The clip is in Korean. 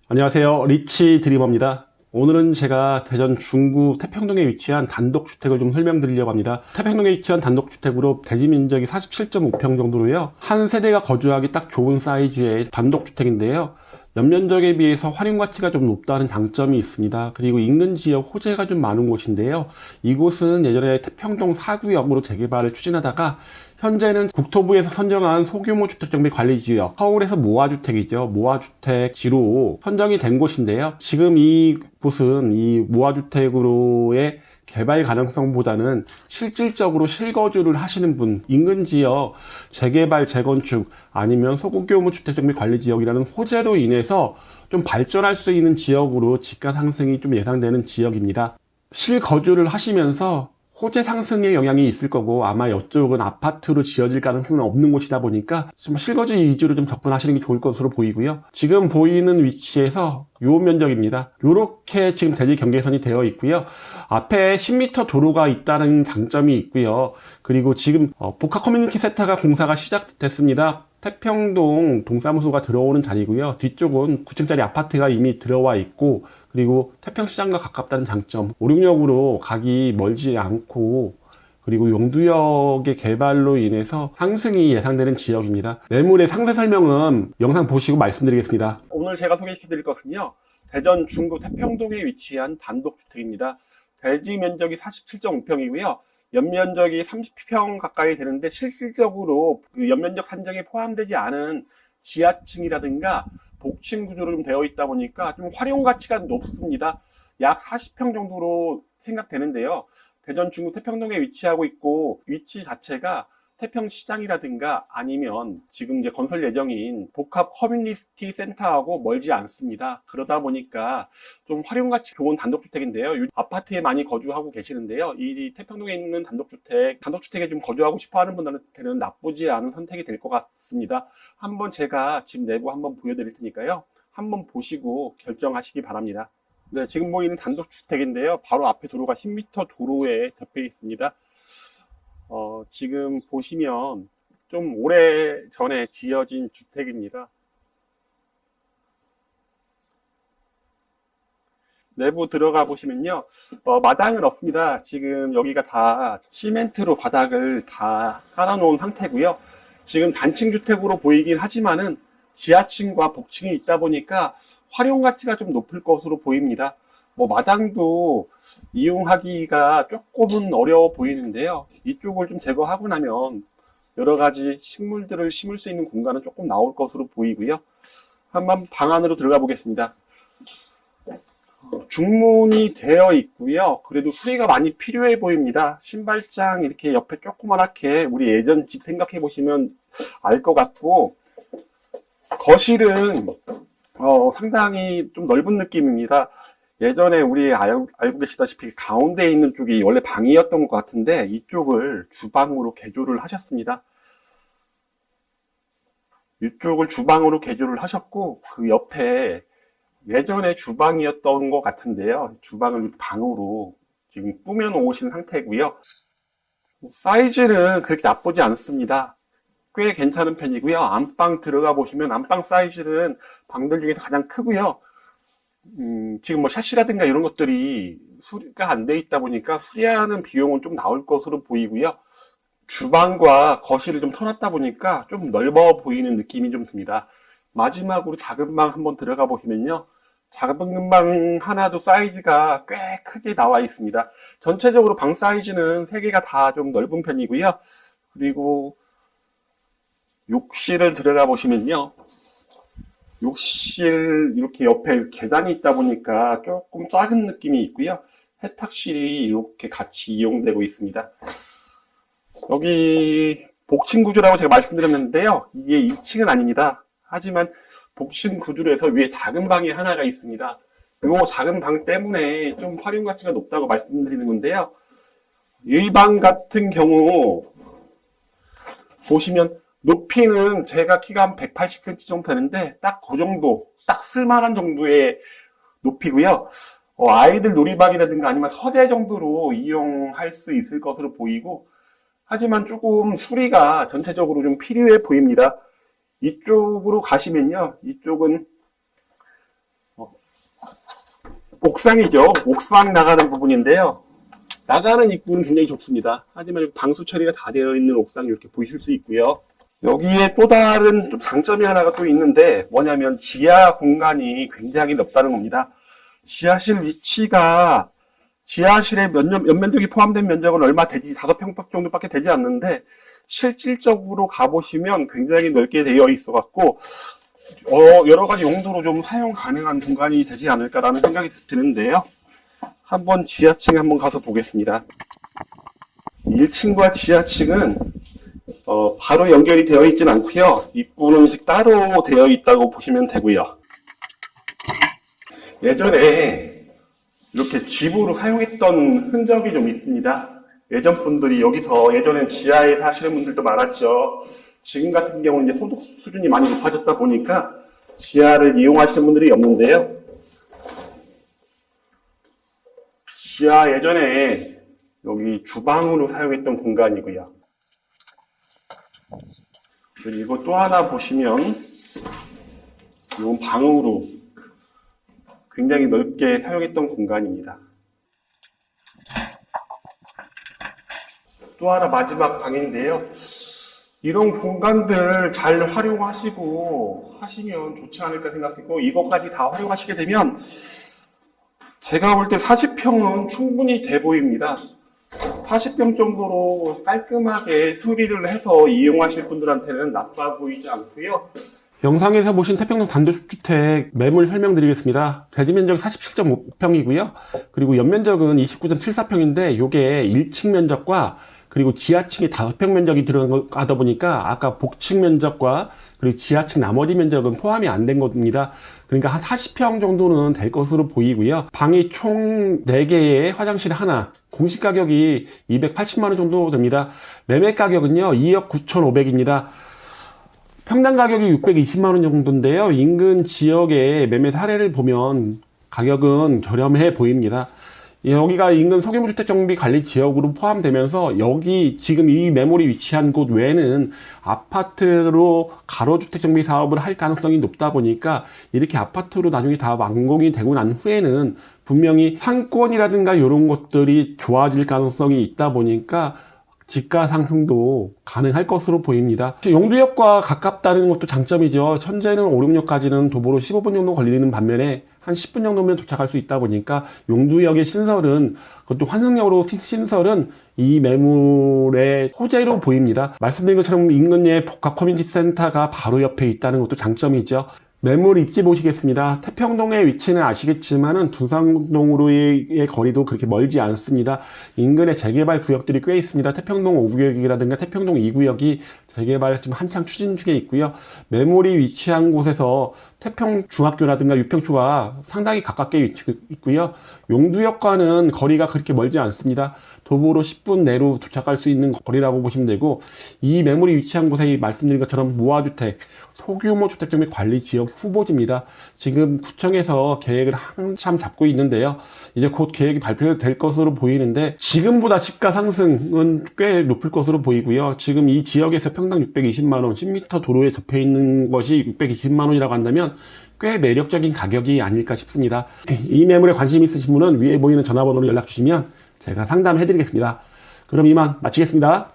안녕하세요. 리치 드리머입니다. 오늘은 제가 대전 중구 태평동에 위치한 단독주택을 좀 설명드리려고 합니다. 태평동에 위치한 단독주택으로 대지 면적이 47.5평 정도로요. 한 세대가 거주하기 딱 좋은 사이즈의 단독주택인데요. 연면적에 비해서 활용가치가 좀 높다는 장점이 있습니다. 그리고 인근 지역 호재가 좀 많은 곳인데요. 이곳은 예전에 태평동 4구역으로 재개발을 추진하다가 현재는 국토부에서 선정한 소규모 주택정비관리지역, 서울에서 모아주택이죠. 모아주택지로 선정이 된 곳인데요. 지금 이곳은 이 모아주택으로의 개발 가능성보다는 실질적으로 실거주를 하시는 분, 인근 지역 재개발, 재건축 아니면 소규모 주택정비관리지역이라는 호재로 인해서 좀 발전할 수 있는 지역으로 지가 상승이 좀 예상되는 지역입니다. 실거주를 하시면서 호재 상승의 영향이 있을 거고, 아마 이쪽은 아파트로 지어질 가능성은 없는 곳이다 보니까 좀 실거주 위주로 좀 접근하시는 게 좋을 것으로 보이고요. 지금 보이는 위치에서 요 면적입니다. 요렇게 지금 대지 경계선이 되어 있고요. 앞에 10m 도로가 있다는 장점이 있고요. 그리고 지금 복합 커뮤니티 센터가 공사가 시작됐습니다. 태평동 동사무소가 들어오는 자리고요. 뒤쪽은 9층짜리 아파트가 이미 들어와 있고, 그리고 태평시장과 가깝다는 장점, 오륙역으로 가기 멀지 않고, 그리고 용두역의 개발로 인해서 상승이 예상되는 지역입니다. 매물의 상세 설명은 영상 보시고 말씀드리겠습니다. 오늘 제가 소개시켜드릴 것은요, 대전 중구 태평동에 위치한 단독주택입니다. 대지 면적이 47.5평이고요. 연면적이 30평 가까이 되는데, 실질적으로 그 연면적 산정에 포함되지 않은 지하층이라든가 복층 구조로 좀 되어 있다 보니까 좀 활용 가치가 높습니다. 약 40평 정도로 생각되는데요. 대전 중구 태평동에 위치하고 있고, 위치 자체가 태평시장이라든가 아니면 지금 이제 건설 예정인 복합 커뮤니티 센터하고 멀지 않습니다. 그러다 보니까 좀 활용가치 좋은 단독주택인데요. 아파트에 많이 거주하고 계시는데요. 이 태평동에 있는 단독주택에 좀 거주하고 싶어 하는 분들한테는 나쁘지 않은 선택이 될 것 같습니다. 한번 제가 집 내부 한번 보여드릴 테니까요. 한번 보시고 결정하시기 바랍니다. 네, 지금 보이는 단독주택인데요. 바로 앞에 도로가 10m 도로에 접해 있습니다. 지금 보시면 좀 오래 전에 지어진 주택입니다. 내부 들어가 보시면요. 마당은 없습니다. 지금 여기가 다 시멘트로 바닥을 다 깔아놓은 상태고요. 지금 단층 주택으로 보이긴 하지만은 지하층과 복층이 있다 보니까 활용 가치가 좀 높을 것으로 보입니다. 마당도 이용하기가 조금은 어려워 보이는데요. 이쪽을 좀 제거하고 나면 여러 가지 식물들을 심을 수 있는 공간은 조금 나올 것으로 보이고요. 한번 방 안으로 들어가 보겠습니다. 중문이 되어 있고요. 그래도 수리가 많이 필요해 보입니다. 신발장 이렇게 옆에 조그맣게 우리 예전 집 생각해 보시면 알 것 같고, 거실은 상당히 좀 넓은 느낌입니다. 예전에 우리 알고 계시다시피 가운데 있는 쪽이 원래 방이었던 것 같은데 이쪽을 주방으로 개조를 하셨습니다. 이쪽을 주방으로 개조를 하셨고, 그 옆에 예전에 주방이었던 것 같은데요. 주방을 방으로 지금 꾸며 놓으신 상태고요. 사이즈는 그렇게 나쁘지 않습니다. 꽤 괜찮은 편이고요. 안방 들어가 보시면 안방 사이즈는 방들 중에서 가장 크고요. 지금 샤시라든가 이런 것들이 수리가 안 돼 있다 보니까 수리하는 비용은 좀 나올 것으로 보이고요. 주방과 거실을 좀 터놨다 보니까 좀 넓어 보이는 느낌이 좀 듭니다. 마지막으로 작은 방 한번 들어가 보시면요. 작은 방 하나도 사이즈가 꽤 크게 나와 있습니다. 전체적으로 방 사이즈는 3개가 다 좀 넓은 편이고요. 그리고 욕실을 들어가 보시면요. 욕실 이렇게 옆에 계단이 있다 보니까 조금 작은 느낌이 있고요. 세탁실이 이렇게 같이 이용되고 있습니다. 여기 복층 구조라고 제가 말씀드렸는데요. 이게 2층은 아닙니다. 하지만 복층 구조로 해서 위에 작은 방이 하나가 있습니다. 이 작은 방 때문에 좀 활용 가치가 높다고 말씀드리는 건데요. 이 방 같은 경우 보시면 높이는 제가 키가 한 180cm 정도 되는데 딱 그 정도, 딱 쓸만한 정도의 높이고요. 아이들 놀이방이라든가 아니면 서재 정도로 이용할 수 있을 것으로 보이고, 하지만 조금 수리가 전체적으로 좀 필요해 보입니다. 이쪽으로 가시면요. 이쪽은 옥상이죠. 옥상 나가는 부분인데요. 나가는 입구는 굉장히 좁습니다. 하지만 방수 처리가 다 되어 있는 옥상 이렇게 보실 수 있고요. 여기에 또 다른 좀 장점이 하나가 또 있는데 뭐냐면 지하 공간이 굉장히 넓다는 겁니다. 지하실 위치가 지하실의 연면적이 포함된 면적은 얼마 되지 5평 정도밖에 되지 않는데 실질적으로 가보시면 굉장히 넓게 되어 있어 갖고 여러 가지 용도로 좀 사용 가능한 공간이 되지 않을까라는 생각이 드는데요. 한번 지하층 한번 가서 보겠습니다. 1층과 지하층은 바로 연결이 되어 있진 않고요. 입구는 따로 되어 있다고 보시면 되고요. 예전에 이렇게 집으로 사용했던 흔적이 좀 있습니다. 예전 분들이 여기서 예전엔 지하에 사시는 분들도 많았죠. 지금 같은 경우는 이제 소득 수준이 많이 높아졌다 보니까 지하를 이용하시는 분들이 없는데요. 지하 예전에 여기 주방으로 사용했던 공간이고요. 그리고 또 하나 보시면 이건 방으로 굉장히 넓게 사용했던 공간입니다. 또 하나 마지막 방인데요. 이런 공간들 잘 활용하시고 하시면 좋지 않을까 생각했고 이것까지 다 활용하시게 되면 제가 볼 때 40평은 충분히 돼 보입니다. 40평 정도로 깔끔하게 수리를 해서 이용하실 분들한테는 나빠 보이지 않고요. 영상에서 보신 태평동 단독주택 매물 설명드리겠습니다. 대지 면적이 47.5평이고요. 그리고 연면적은 29.74평인데 이게 1층 면적과 그리고 지하층에 5평 면적이 들어가다 보니까 아까 복층 면적과 그리고 지하층 나머지 면적은 포함이 안 된 겁니다. 그러니까 한 40평 정도는 될 것으로 보이고요. 방이 총 4개에 화장실 하나, 공시 가격이 280만원 정도 됩니다. 매매 가격은요 2억 9,500입니다. 평당 가격이 620만원 정도인데요. 인근 지역의 매매 사례를 보면 가격은 저렴해 보입니다. 여기가 인근 소규모주택정비관리 지역으로 포함되면서 여기 지금 이 매물이 위치한 곳 외에는 아파트로 가로주택정비 사업을 할 가능성이 높다 보니까 이렇게 아파트로 나중에 다 완공이 되고 난 후에는 분명히 상권이라든가 이런 것들이 좋아질 가능성이 있다 보니까 지가 상승도 가능할 것으로 보입니다. 용두역과 가깝다는 것도 장점이죠. 현재는 오륙역까지는 도보로 15분 정도 걸리는 반면에 한 10분 정도면 도착할 수 있다 보니까 용두역의 신설은 그것도 환승역으로 신설은 이 매물의 호재로 보입니다. 말씀드린 것처럼 인근의 복합 커뮤니티 센터가 바로 옆에 있다는 것도 장점이죠. 매물 입지 보시겠습니다. 태평동의 위치는 아시겠지만은 둔상동으로의 거리도 그렇게 멀지 않습니다. 인근에 재개발 구역들이 꽤 있습니다. 태평동 5구역이라든가 태평동 2구역이 재개발 지금 한창 추진 중에 있고요. 매물이 위치한 곳에서 태평중학교라든가 유평초가 상당히 가깝게 위치해 있고요. 용두역과는 거리가 그렇게 멀지 않습니다. 도보로 10분 내로 도착할 수 있는 거리라고 보시면 되고, 이 매물이 위치한 곳에 말씀드린 것처럼 무화주택, 소규모 주택정비 관리 지역 후보지입니다. 지금 구청에서 계획을 한참 잡고 있는데요. 이제 곧 계획이 발표될 것으로 보이는데 지금보다 시가 상승은 꽤 높을 것으로 보이고요. 지금 이 지역에서 평당 620만원, 10m 도로에 접해 있는 것이 620만원이라고 한다면 꽤 매력적인 가격이 아닐까 싶습니다. 이 매물에 관심 있으신 분은 위에 보이는 전화번호로 연락 주시면 제가 상담해 드리겠습니다. 그럼 이만 마치겠습니다.